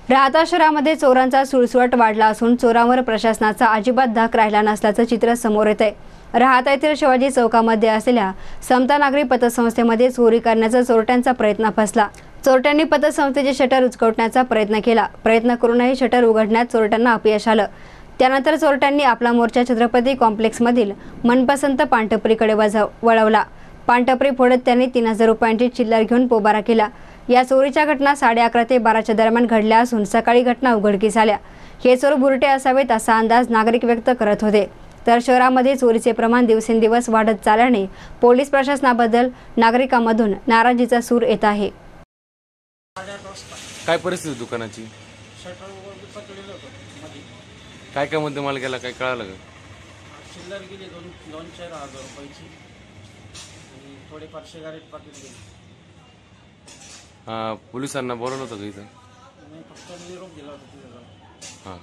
राहता शहरामध्ये चोरांचा सुळसुळाट वाढला असून चोरांवर प्रशासनाचा अजिबात धाक राहिला नसल्याचं चित्र समोर येत आहे। राहता येथील शिवाजी चौकामध्ये असलेल्या समता नागरी पतसंस्थेमध्ये चोरी करण्याचा चोरट्यांचा प्रयत्न फसला। चोरट्यांनी पतसंस्थेचे शटर उचकटण्याचा प्रयत्न केला। प्रयत्न करूनही शटर उघडण्यात चोरट्यांना अपयश आलं। त्यानंतर चोरट्यांनी आपला मोर्चा छत्रपती कॉम्प्लेक्समधील मनपसंत पानटपरीकडे वळवला। पानटपरी फोडत त्यांनी 3000 रुपयांची चिल्लर घेऊन पोबारा केला। या चोरीच्या घटना 11:30 ते 12च्या दरम्यान घडल्या असून सकाळी घटना उघडकीस आल्या। हे चोर बुरटे असावेत असा अंदाज नागरिक व्यक्त करत होते। तर शहरामध्ये चोरीचे प्रमाण दिवसेंदिवस वाढत चालल्याने पोलीस प्रशासनाबद्दल नागरिकांमधून नाराजीचा सूर येत आहे। काय परिस्थिती दुकानाची? काय काय मुद्दे मला गेला काय कळालं का? चिल्लर गेली 2-4 हजार रुपयाची आणि थोडेफार सिगारेट पाकिट गेली। पोलिसांना बोलवलं होतं का इथं? नाही, फक्त निरोप दिला होता तिथं। हां